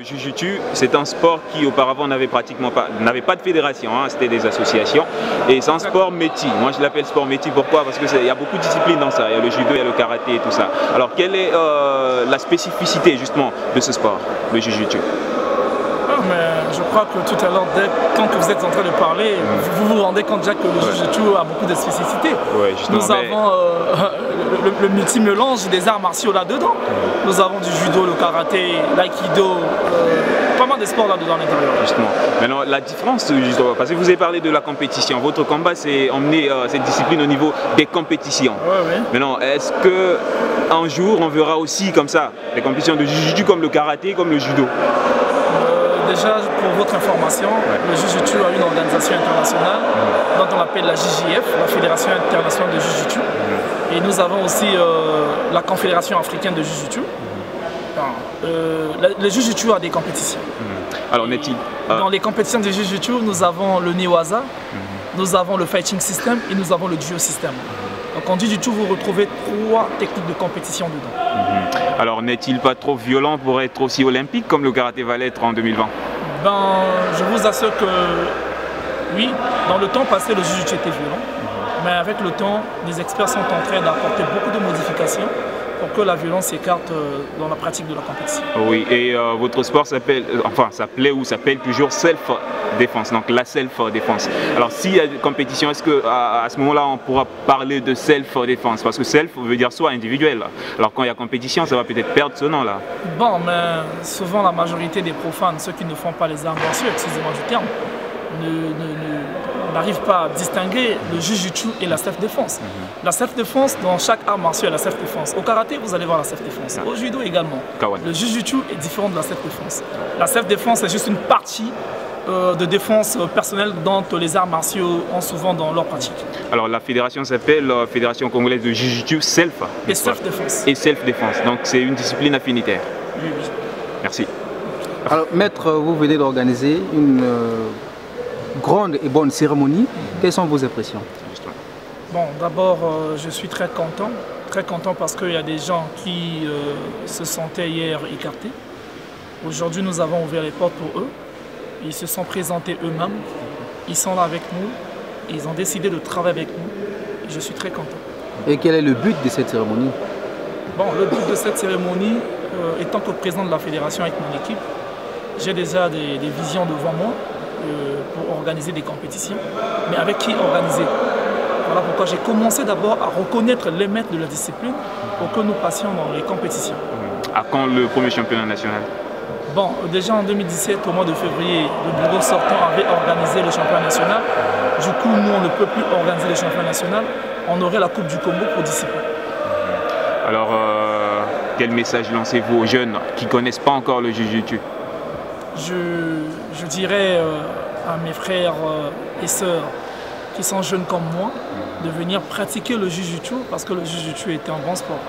Jujutsu, c'est un sport qui auparavant n'avait pas de fédération, hein, c'était des associations. Et c'est un sport métier. Moi je l'appelle sport métier, pourquoi? Parce qu'il y a beaucoup de disciplines dans ça. Il y a le judo, il y a le karaté et tout ça. Alors quelle est la spécificité justement de ce sport, le Jujutsu? Mais je crois que tout à l'heure, quand vous êtes en train de parler, vous vous rendez compte déjà que le Jujutsu a beaucoup de spécificités. Nous avons le multi-mélange des arts martiaux là-dedans. Nous avons du judo, le karaté, l'aïkido, pas mal de sports là-dedans à l'intérieur. Justement. Maintenant, la différence, parce que vous avez parlé de la compétition. Votre combat, c'est emmener cette discipline au niveau des compétitions. Maintenant, est-ce qu'un jour, on verra aussi comme ça, des compétitions de Jujutsu comme le karaté, comme le judo? Déjà, pour votre information, le Jujutsu a une organisation internationale dont on appelle la JJF, la Fédération internationale de Jujutsu. Et nous avons aussi la Confédération africaine de Jujutsu. Le Jujutsu a des compétitions. Alors, n'est-il dans les compétitions de Jujutsu, nous avons le Newaza, nous avons le Fighting System et nous avons le Duo System. Donc en Jujutsu, vous retrouvez 3 techniques de compétition dedans. Alors n'est-il pas trop violent pour être aussi olympique comme le karaté va l'être en 2020? Je vous assure que oui, dans le temps passé, le Jujutsu était violent. Mais avec le temps, les experts sont en train d'apporter beaucoup de modifications pour que la violence s'écarte dans la pratique de la compétition. Oui, et votre sport s'appelait ou s'appelle toujours self-défense, donc la self-défense. Alors s'il y a des compétitions, est-ce qu'à ce moment-là on pourra parler de self-défense? Parce que self veut dire soi, individuel. Alors quand il y a compétition, ça va peut-être perdre ce nom-là. Bon, mais souvent la majorité des profanes, ceux qui ne font pas les arts martiaux, excusez-moi du terme, n'arrive pas à distinguer le Jujutsu et la self-défense. La self-défense, dans chaque art martial, la self-défense. Au karaté, vous allez voir la self-défense. Au judo également. Le Jujutsu est différent de la self-défense. La self-défense est juste une partie de défense personnelle dont les arts martiaux ont souvent dans leur pratique. Alors la fédération s'appelle Fédération congolaise de Jujutsu Self. Et self-défense. Et self-défense. Donc c'est une discipline affinitaire. Oui, oui. Merci. Alors maître, vous venez d'organiser une grande et bonne cérémonie. Quelles sont vos impressions? Bon, d'abord, je suis très content parce qu'il y a des gens qui se sentaient hier écartés. Aujourd'hui, nous avons ouvert les portes pour eux. Ils se sont présentés eux-mêmes. Ils sont là avec nous. Ils ont décidé de travailler avec nous. Et je suis très content. Et quel est le but de cette cérémonie? Bon, le but de cette cérémonie, étant que président de la fédération avec mon équipe, j'ai déjà des visions devant moi pour organiser des compétitions. Mais avec qui organiser? Voilà pourquoi j'ai commencé d'abord à reconnaître les maîtres de la discipline pour que nous passions dans les compétitions. À quand le premier championnat national? Bon, déjà en 2017, au mois de février, le bureau sortant avait organisé le championnat national. Du coup, nous, on ne peut plus organiser le championnat national. On aurait la Coupe du Congo pour discipline. Alors, quel message lancez-vous aux jeunes qui ne connaissent pas encore le Jujutsu? Je dirais à mes frères et sœurs qui sont jeunes comme moi de venir pratiquer le Jujutsu parce que le Jujutsu est un bon sport.